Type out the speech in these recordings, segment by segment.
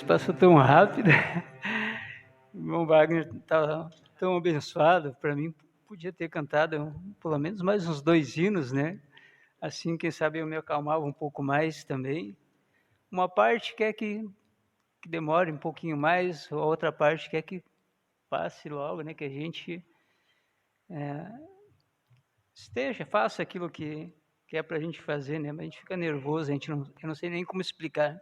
passou tão rápido. O irmão Wagner estava tão abençoado. Para mim, podia ter cantado pelo menos mais uns 2 hinos, né? Assim, quem sabe eu me acalmava um pouco mais também. Uma parte quer que demore um pouquinho mais, a outra parte quer que passe logo, né? Que a gente faça aquilo que é para a gente fazer, né? Mas a gente fica nervoso, eu não sei nem como explicar.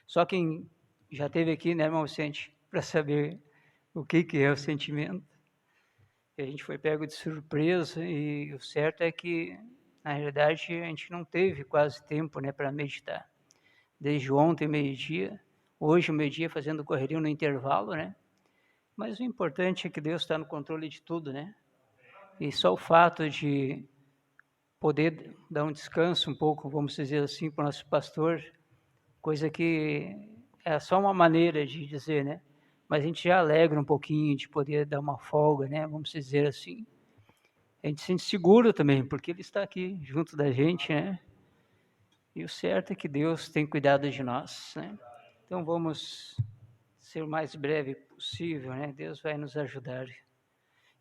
Só quem já esteve aqui, né, irmão Vicente, para saber o que é o sentimento. E a gente foi pego de surpresa e o certo é que, na realidade, a gente não teve quase tempo, né, para meditar. Desde ontem, meio-dia, hoje, meio-dia, fazendo correria no intervalo, né? Mas o importante é que Deus está no controle de tudo, né? E só o fato de poder dar um descanso um pouco, vamos dizer assim, para o nosso pastor, coisa que é só uma maneira de dizer, né? Mas a gente já alegra um pouquinho de poder dar uma folga, né? Vamos dizer assim. A gente se sente seguro também, porque ele está aqui junto da gente, né? E o certo é que Deus tem cuidado de nós, né? Então vamos ser o mais breve possível, né? Deus vai nos ajudar.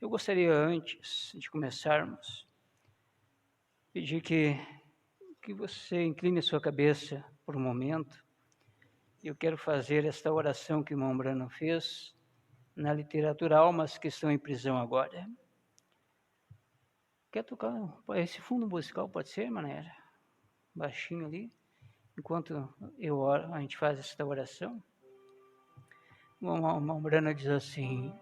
Eu gostaria, antes de começarmos, pedir que você incline a sua cabeça por um momento. Eu quero fazer esta oração que o irmão Brano fez na literatura Almas que estão em prisão agora. Quer tocar esse fundo musical, pode ser, Manera? Baixinho ali. Enquanto eu oro, a gente faz esta oração. O irmão Brano diz assim: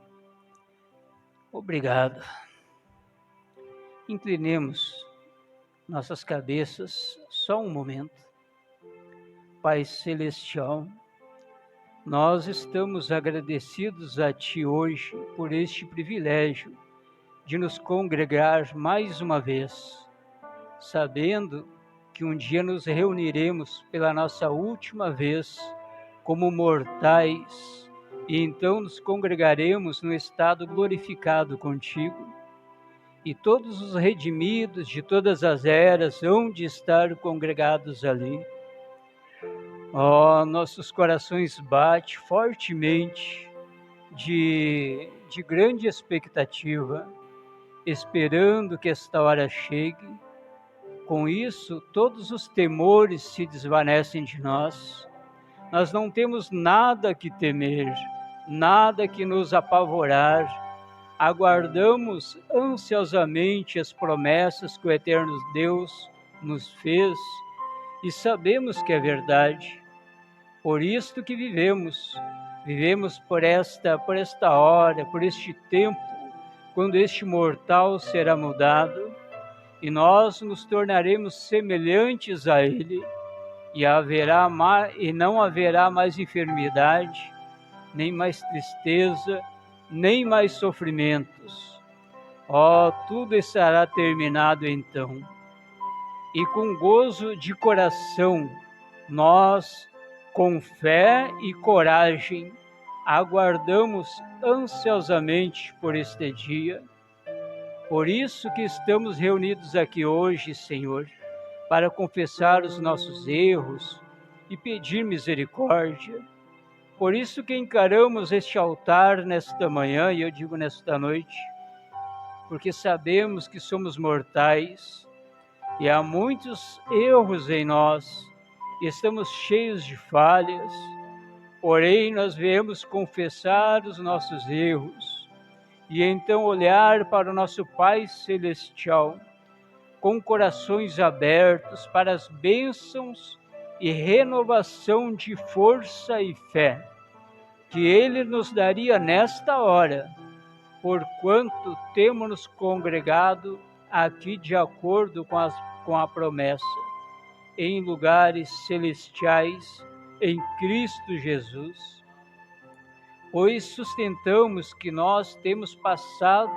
obrigado. Inclinemos nossas cabeças só um momento. Pai Celestial, nós estamos agradecidos a Ti hoje por este privilégio de nos congregar mais uma vez, sabendo que um dia nos reuniremos pela nossa última vez como mortais e então nos congregaremos no estado glorificado contigo. E todos os redimidos de todas as eras hão de estar congregados ali. Nossos corações batem fortemente de grande expectativa, esperando que esta hora chegue. Com isso, todos os temores se desvanecem de nós. Nós não temos nada que temer, nada que nos apavorar. Aguardamos ansiosamente as promessas que o eterno Deus nos fez e sabemos que é verdade. Por isto que vivemos por esta hora, por este tempo, quando este mortal será mudado, e nós nos tornaremos semelhantes a ele, e não haverá mais enfermidade, nem mais tristeza, nem mais sofrimentos. Tudo estará terminado então. E com gozo de coração, nós, com fé e coragem, aguardamos ansiosamente por este dia. Por isso que estamos reunidos aqui hoje, Senhor, para confessar os nossos erros e pedir misericórdia. Por isso que encaramos este altar nesta manhã, e eu digo nesta noite, porque sabemos que somos mortais e há muitos erros em nós, e estamos cheios de falhas, porém nós viemos confessar os nossos erros e então olhar para o nosso Pai Celestial com corações abertos para as bênçãos e renovação de força e fé que Ele nos daria nesta hora, porquanto temos nos congregado aqui de acordo com a promessa, em lugares celestiais, em Cristo Jesus. Pois sustentamos que nós temos passado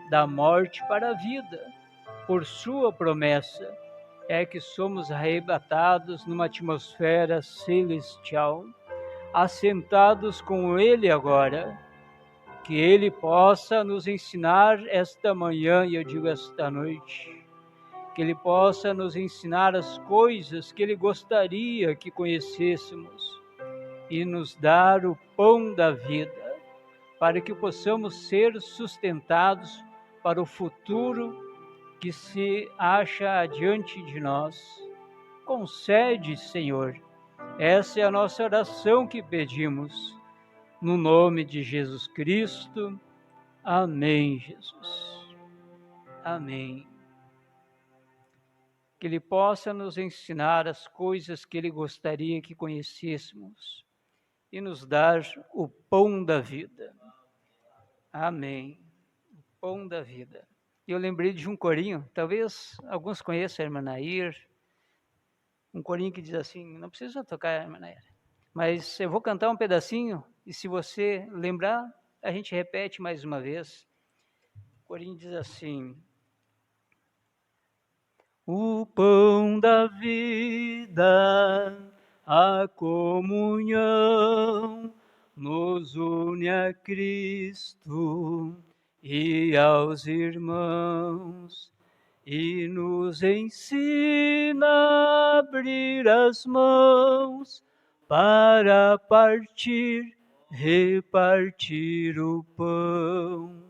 da morte para a vida, por sua promessa, é que somos arrebatados numa atmosfera celestial, assentados com Ele agora, que Ele possa nos ensinar esta manhã, e eu digo esta noite, que Ele possa nos ensinar as coisas que Ele gostaria que conhecêssemos, e nos dar o pão da vida, para que possamos ser sustentados para o futuro que se acha adiante de nós. Concede, Senhor. Essa é a nossa oração que pedimos. No nome de Jesus Cristo. Amém, Jesus. Amém. Que Ele possa nos ensinar as coisas que Ele gostaria que conhecêssemos e nos dar o pão da vida. Amém. O pão da vida. Eu lembrei de um corinho, talvez alguns conheçam a irmã Nair, um corinho que diz assim, não precisa tocar, irmã Nair, mas eu vou cantar um pedacinho e se você lembrar, a gente repete mais uma vez. O corinho diz assim: o pão da vida, a comunhão, nos une a Cristo e aos irmãos, e nos ensina a abrir as mãos para partir, repartir o pão.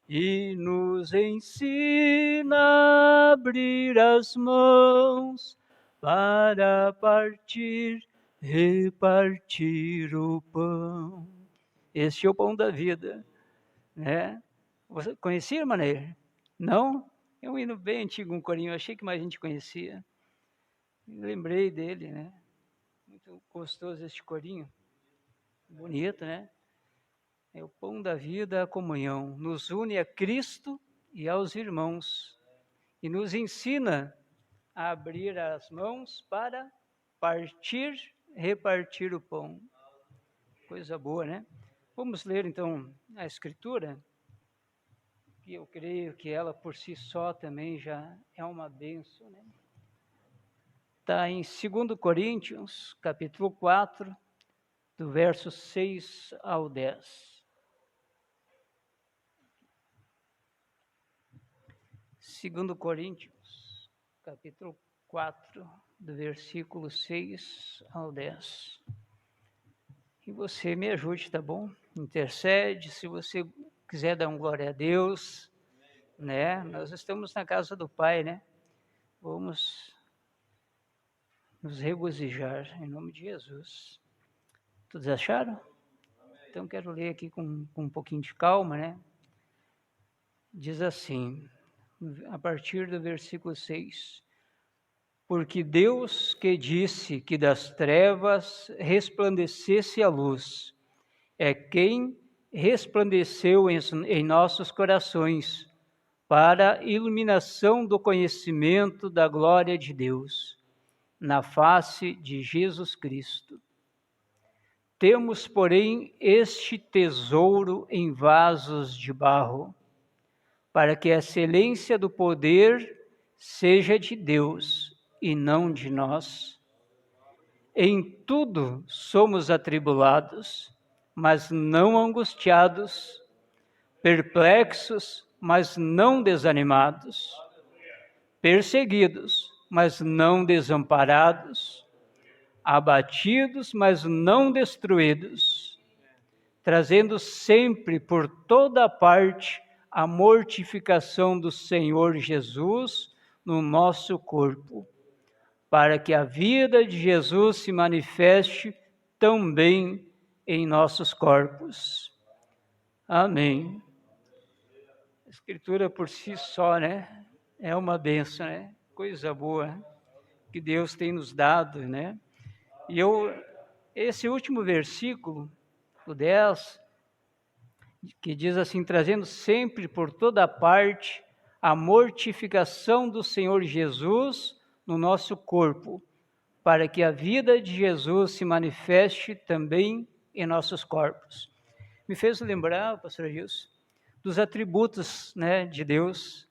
E nos ensina a abrir as mãos para partir, repartir o pão. Este é o pão da vida, né? Você conhecia, irmã Neir? Não? É um hino bem antigo, um corinho, achei que mais gente conhecia. Lembrei dele, né? Muito gostoso este corinho. Bonito, né? É o pão da vida, a comunhão. Nos une a Cristo e aos irmãos. E nos ensina a abrir as mãos para partir, repartir o pão. Coisa boa, né? Vamos ler então a Escritura, que eu creio que ela por si só também já é uma bênção, né? Está em 2 Coríntios, capítulo 4, do verso 6 ao 10. 2 Coríntios, capítulo 4, do versículo 6 ao 10. E você me ajude, tá bom? Intercede, se você quiser dar um glória a Deus, né? Nós estamos na casa do Pai, né? Vamos nos regozijar em nome de Jesus. Todos acharam? Então quero ler aqui com um pouquinho de calma, né? Diz assim, a partir do versículo 6. Porque Deus que disse que das trevas resplandecesse a luz, é quem resplandeceu em nossos corações para a iluminação do conhecimento da glória de Deus, na face de Jesus Cristo. Temos, porém, este tesouro em vasos de barro, para que a excelência do poder seja de Deus e não de nós. Em tudo somos atribulados, mas não angustiados, perplexos, mas não desanimados, perseguidos, mas não desamparados, abatidos, mas não destruídos, trazendo sempre por toda parte a mortificação do Senhor Jesus no nosso corpo, para que a vida de Jesus se manifeste também em nossos corpos. Amém. A Escritura por si só, né? É uma bênção, né? Coisa boa que Deus tem nos dado, né? E esse último versículo, o 10, que diz assim, trazendo sempre por toda parte a mortificação do Senhor Jesus no nosso corpo, para que a vida de Jesus se manifeste também em nossos corpos. Me fez lembrar, pastor Gilson, dos atributos, né, de Deus.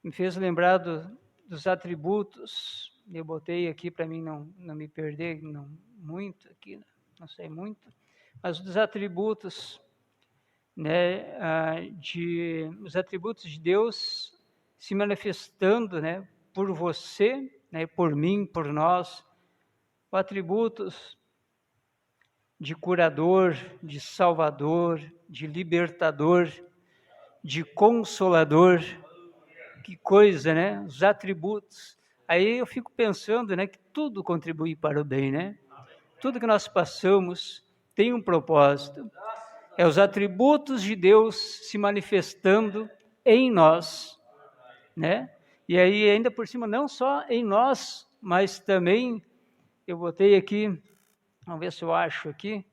Me fez lembrar dos atributos. Eu botei aqui para mim não me perder muito aqui, não sei muito, mas dos atributos, né, os atributos de Deus se manifestando, né, por você, né, por mim, por nós, atributos de curador, de salvador, de libertador, de consolador. Que coisa, né? Os atributos. Aí eu fico pensando, né, que tudo contribui para o bem, né? Tudo que nós passamos tem um propósito. É os atributos de Deus se manifestando em nós, né? E aí, ainda por cima, não só em nós, mas também, eu botei aqui, vamos ver se eu acho aqui,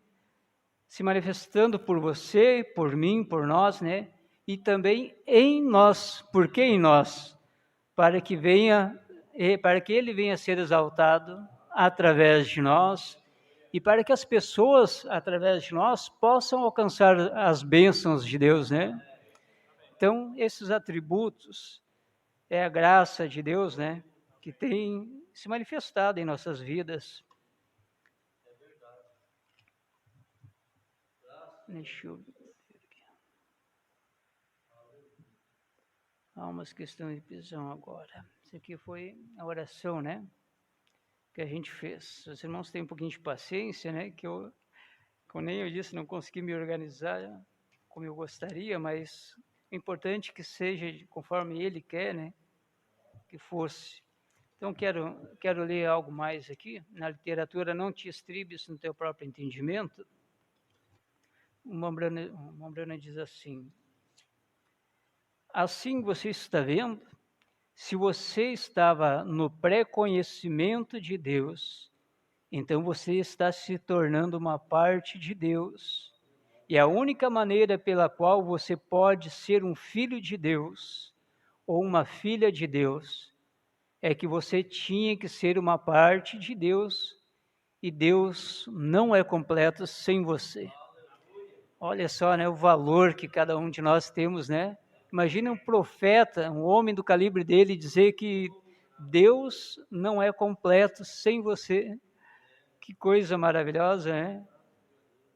se manifestando por você, por mim, por nós, né? E também em nós. Por que em nós? Para que ele venha a ser exaltado através de nós e para que as pessoas, através de nós, possam alcançar as bênçãos de Deus, né? Então, esses atributos é a graça de Deus, né? Que tem se manifestado em nossas vidas. Deixa eu ver aqui. Há umas questões de prisão agora. Isso aqui foi a oração, né? Que a gente fez. Os irmãos têm um pouquinho de paciência, né? Como nem eu disse, não consegui me organizar como eu gostaria, mas é importante que seja conforme Ele quer, né? Que fosse. Então, quero ler algo mais aqui. Na literatura, não te estribes no teu próprio entendimento. O Mambrana diz assim: assim você está vendo, se você estava no pré-conhecimento de Deus, então você está se tornando uma parte de Deus. E a única maneira pela qual você pode ser um filho de Deus ou uma filha de Deus é que você tinha que ser uma parte de Deus e Deus não é completo sem você. Olha só, né, o valor que cada um de nós temos, né? Imagina um profeta, um homem do calibre dele dizer que Deus não é completo sem você. Que coisa maravilhosa, né?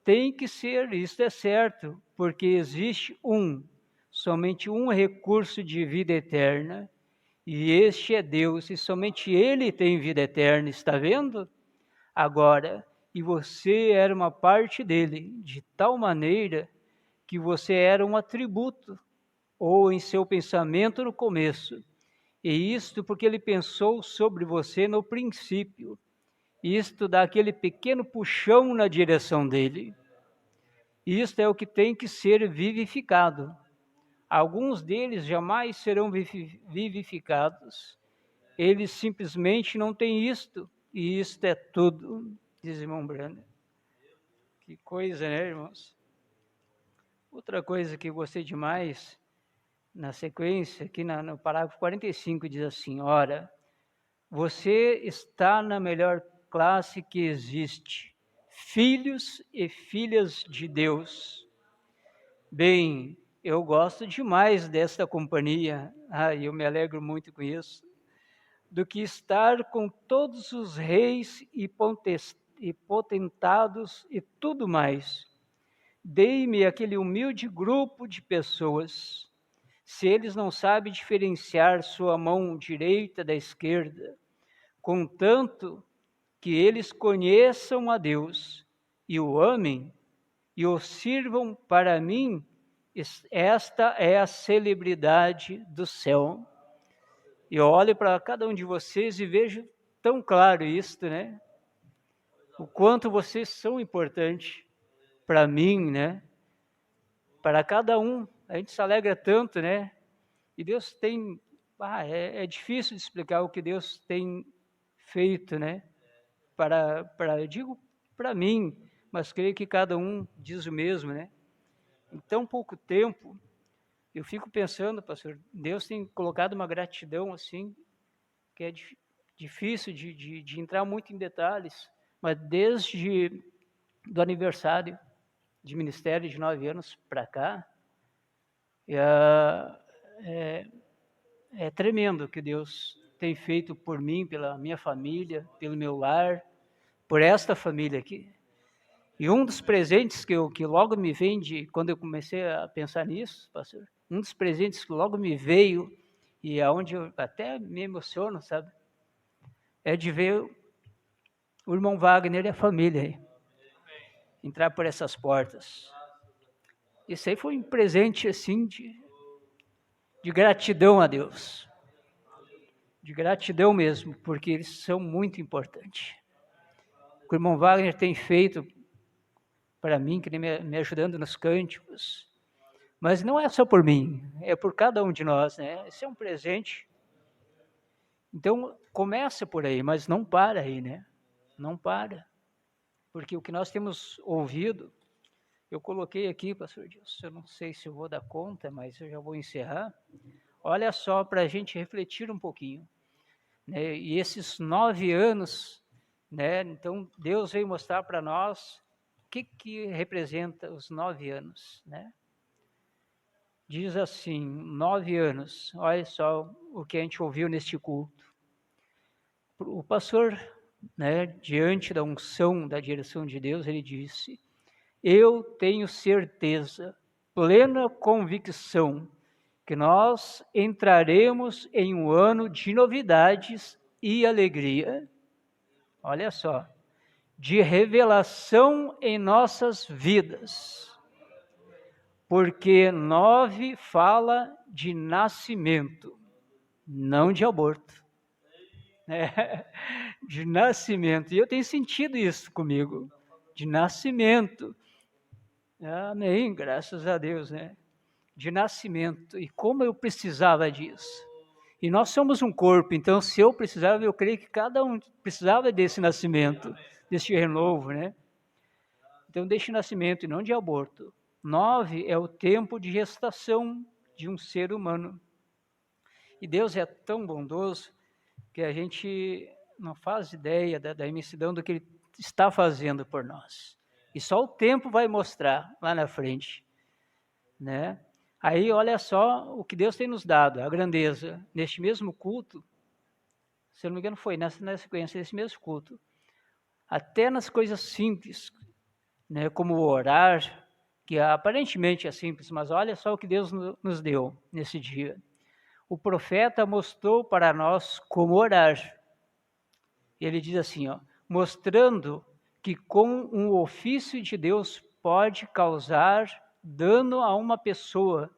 Tem que ser, isso é certo, porque existe somente um recurso de vida eterna, e este é Deus, e somente Ele tem vida eterna, está vendo? Agora, e você era uma parte dele, de tal maneira que você era um atributo, ou em seu pensamento no começo, e isto porque Ele pensou sobre você no princípio. Isto dá aquele pequeno puxão na direção dele. Isto é o que tem que ser vivificado. Alguns deles jamais serão vivificados. Eles simplesmente não têm isto. E isto é tudo, diz irmão Brando. Que coisa, né, irmãos? Outra coisa que eu gostei demais, na sequência, aqui no parágrafo 45, diz assim: ora, você está na melhor classe que existe, filhos e filhas de Deus. Bem, eu gosto demais desta companhia, eu me alegro muito com isso, do que estar com todos os reis e potentados e tudo mais. Dei-me aquele humilde grupo de pessoas. Se eles não sabem diferenciar sua mão direita da esquerda, contanto que eles conheçam a Deus e o amem e o sirvam, para mim, esta é a celebridade do céu. Eu olho para cada um de vocês e vejo tão claro isto, né? O quanto vocês são importantes para mim, né? Para cada um. A gente se alegra tanto, né? E Deus tem... é difícil de explicar o que Deus tem feito, né? Eu digo para mim, mas creio que cada um diz o mesmo, né? Em tão pouco tempo, eu fico pensando, pastor, Deus tem colocado uma gratidão assim, que é difícil de entrar muito em detalhes, mas desde do aniversário de ministério de 9 anos para cá, é tremendo o que Deus tem feito por mim, pela minha família, pelo meu lar, por esta família aqui. E um dos presentes que logo me vem quando eu comecei a pensar nisso, pastor, um dos presentes que logo me veio, e aonde eu até me emociono, sabe? É de ver o irmão Wagner e a família aí. entrar por essas portas. Isso aí foi um presente, assim, de gratidão a Deus. De gratidão mesmo, porque eles são muito importantes. O que o irmão Wagner tem feito para mim, que me ajudando nos cânticos, mas não é só por mim, é por cada um de nós, né? Esse é um presente. Então, começa por aí, mas não para aí, né? Não para. Porque o que nós temos ouvido, eu coloquei aqui, pastor Dilson, eu não sei se eu vou dar conta, mas eu já vou encerrar. Olha só, para a gente refletir um pouquinho. Né? E esses 9 anos, né? Então, Deus veio mostrar para nós o que representa os 9 anos, né? Diz assim, 9 anos, olha só o que a gente ouviu neste culto. O pastor, né, diante da unção, da direção de Deus, ele disse, eu tenho certeza, plena convicção, que nós entraremos em um ano de novidades e alegria. Olha só, de revelação em nossas vidas. Porque 9 fala de nascimento, não de aborto. De nascimento. E eu tenho sentido isso comigo, de nascimento. Amém, graças a Deus, né? De nascimento. E como eu precisava disso. E nós somos um corpo, então se eu precisava, eu creio que cada um precisava desse nascimento, desse renovo, né? Então, desse nascimento e não de aborto. 9 é o tempo de gestação de um ser humano. E Deus é tão bondoso que a gente não faz ideia da imensidão do que Ele está fazendo por nós. E só o tempo vai mostrar lá na frente, né? Aí, olha só o que Deus tem nos dado, a grandeza. Neste mesmo culto, se eu não me engano foi na sequência desse mesmo culto, até nas coisas simples, né, como orar, que aparentemente é simples, mas olha só o que Deus nos deu nesse dia. O profeta mostrou para nós como orar. Ele diz assim, ó, mostrando que com um ofício de Deus pode causar dano a uma pessoa,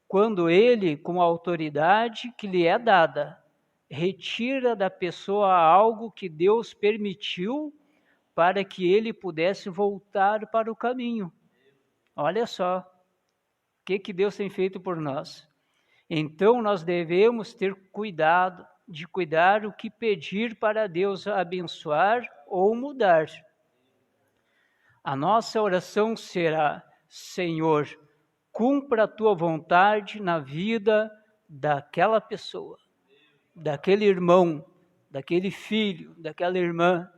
quando ele, com a autoridade que lhe é dada, retira da pessoa algo que Deus permitiu para que ele pudesse voltar para o caminho. Olha só, o que Deus tem feito por nós. Então, nós devemos ter cuidado de cuidar o que pedir para Deus abençoar ou mudar. A nossa oração será, Senhor, cumpra a tua vontade na vida daquela pessoa, daquele irmão, daquele filho, daquela irmã.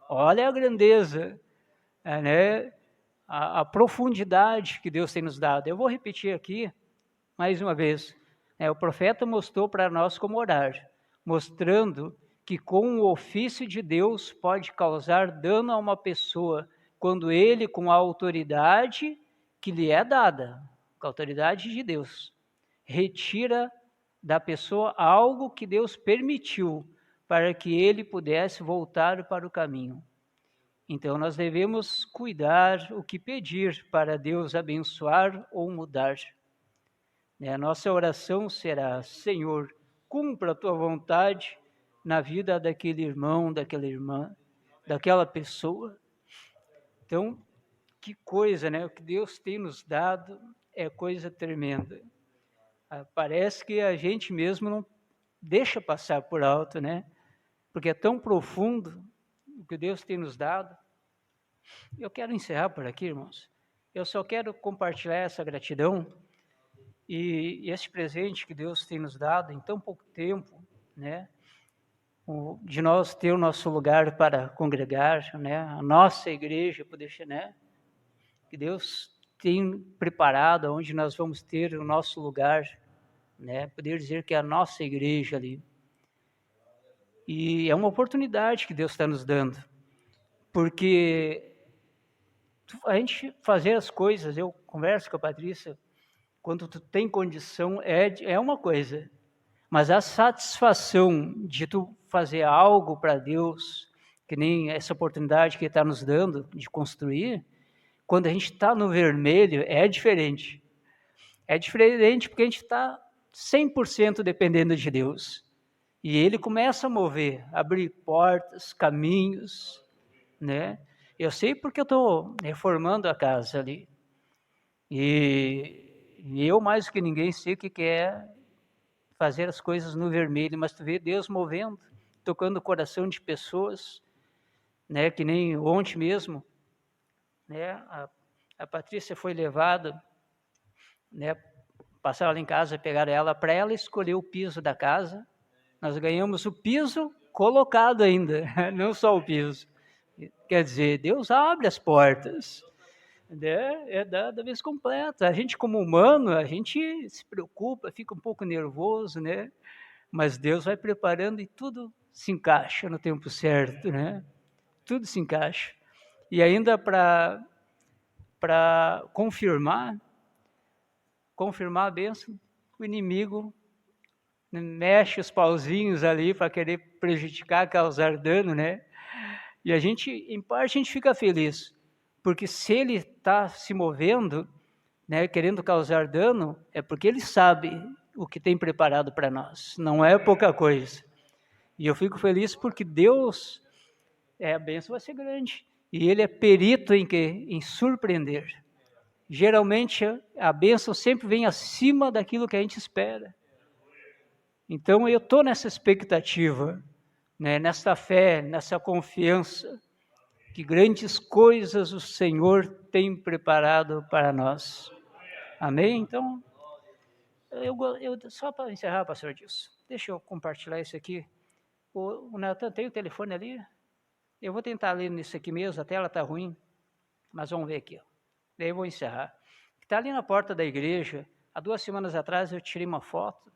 Olha a grandeza, né? A profundidade que Deus tem nos dado. Eu vou repetir aqui, mais uma vez. O profeta mostrou para nós como orar, mostrando que com o ofício de Deus pode causar dano a uma pessoa, quando ele, com a autoridade que lhe é dada, com a autoridade de Deus, retira da pessoa algo que Deus permitiu para que ele pudesse voltar para o caminho. Então, nós devemos cuidar o que pedir para Deus abençoar ou mudar. A nossa oração será, Senhor, cumpra a tua vontade na vida daquele irmão, daquela irmã, daquela pessoa. Então, que coisa, né? O que Deus tem nos dado é coisa tremenda. Parece que a gente mesmo não deixa passar por alto, né? Porque é tão profundo o que Deus tem nos dado. Eu quero encerrar por aqui, irmãos. Eu só quero compartilhar essa gratidão e esse presente que Deus tem nos dado em tão pouco tempo, né? De nós ter o nosso lugar para congregar, né? A nossa igreja, poder, né? Que Deus tem preparado onde nós vamos ter o nosso lugar, né? Poder dizer que é a nossa igreja ali. E é uma oportunidade que Deus está nos dando, porque a gente fazer as coisas, eu converso com a Patrícia, quando tu tem condição, é uma coisa, mas a satisfação de tu fazer algo para Deus, que nem essa oportunidade que Ele está nos dando de construir, quando a gente está no vermelho, é diferente. É diferente porque a gente está 100% dependendo de Deus. E Ele começa a mover, abrir portas, caminhos, né? Eu sei porque eu estou reformando a casa ali. E eu, mais do que ninguém, sei o que é fazer as coisas no vermelho, mas tu vê Deus movendo, tocando o coração de pessoas, né? Que nem ontem mesmo, né? A Patrícia foi levada, né? Passaram lá em casa, pegaram ela para ela escolher o piso da casa. Nós ganhamos o piso colocado ainda, não só o piso. Quer dizer, Deus abre as portas, né? É da vez completa. A gente, como humano, a gente se preocupa, fica um pouco nervoso, né? Mas Deus vai preparando e tudo se encaixa no tempo certo, né? Tudo se encaixa. E ainda para confirmar a bênção, o inimigo mexe os pauzinhos ali para querer prejudicar, causar dano, né? E a gente, em parte, a gente fica feliz, porque se ele está se movendo, né, querendo causar dano, é porque ele sabe o que tem preparado para nós. Não é pouca coisa. E eu fico feliz porque Deus, a bênção vai ser grande. E Ele é perito em surpreender. Geralmente, a bênção sempre vem acima daquilo que a gente espera. Então, eu estou nessa expectativa, né, nessa fé, nessa confiança, que grandes coisas o Senhor tem preparado para nós. Amém? Então, só para encerrar, pastor Dilson, deixa eu compartilhar isso aqui. O Natan tem o telefone ali? Eu vou tentar ler nisso aqui mesmo, a tela está ruim, mas vamos ver aqui. Ó. Daí eu vou encerrar. Está ali na porta da igreja, há 2 semanas atrás eu tirei uma foto,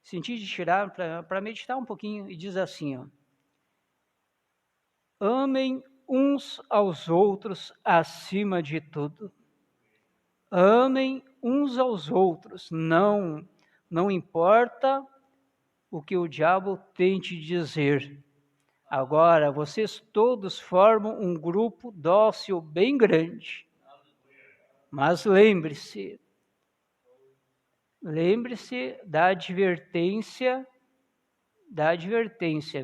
senti de tirar para meditar um pouquinho, e diz assim, ó, amem uns aos outros acima de tudo. Amem uns aos outros, não importa o que o diabo tente dizer. Agora, vocês todos formam um grupo dócil bem grande. Mas lembre-se da advertência,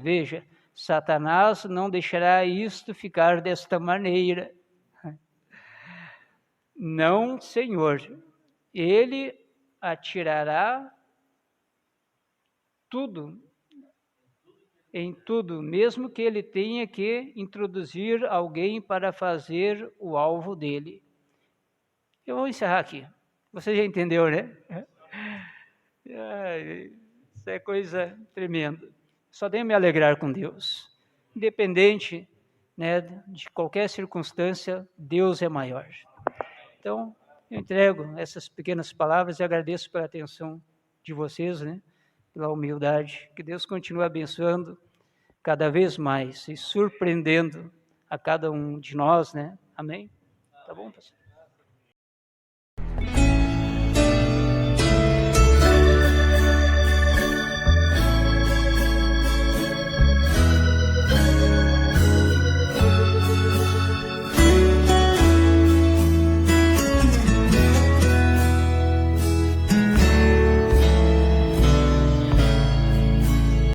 Veja, Satanás não deixará isto ficar desta maneira. Não, Senhor. Ele atirará em tudo, mesmo que ele tenha que introduzir alguém para fazer o alvo dele. Eu vou encerrar aqui. Você já entendeu, né? Isso é coisa tremenda. Só devo me alegrar com Deus. Independente, né, de qualquer circunstância, Deus é maior. Então, eu entrego essas pequenas palavras e agradeço pela atenção de vocês, né, pela humildade. Que Deus continue abençoando cada vez mais e surpreendendo a cada um de nós, né? Amém? Tá bom, pastor?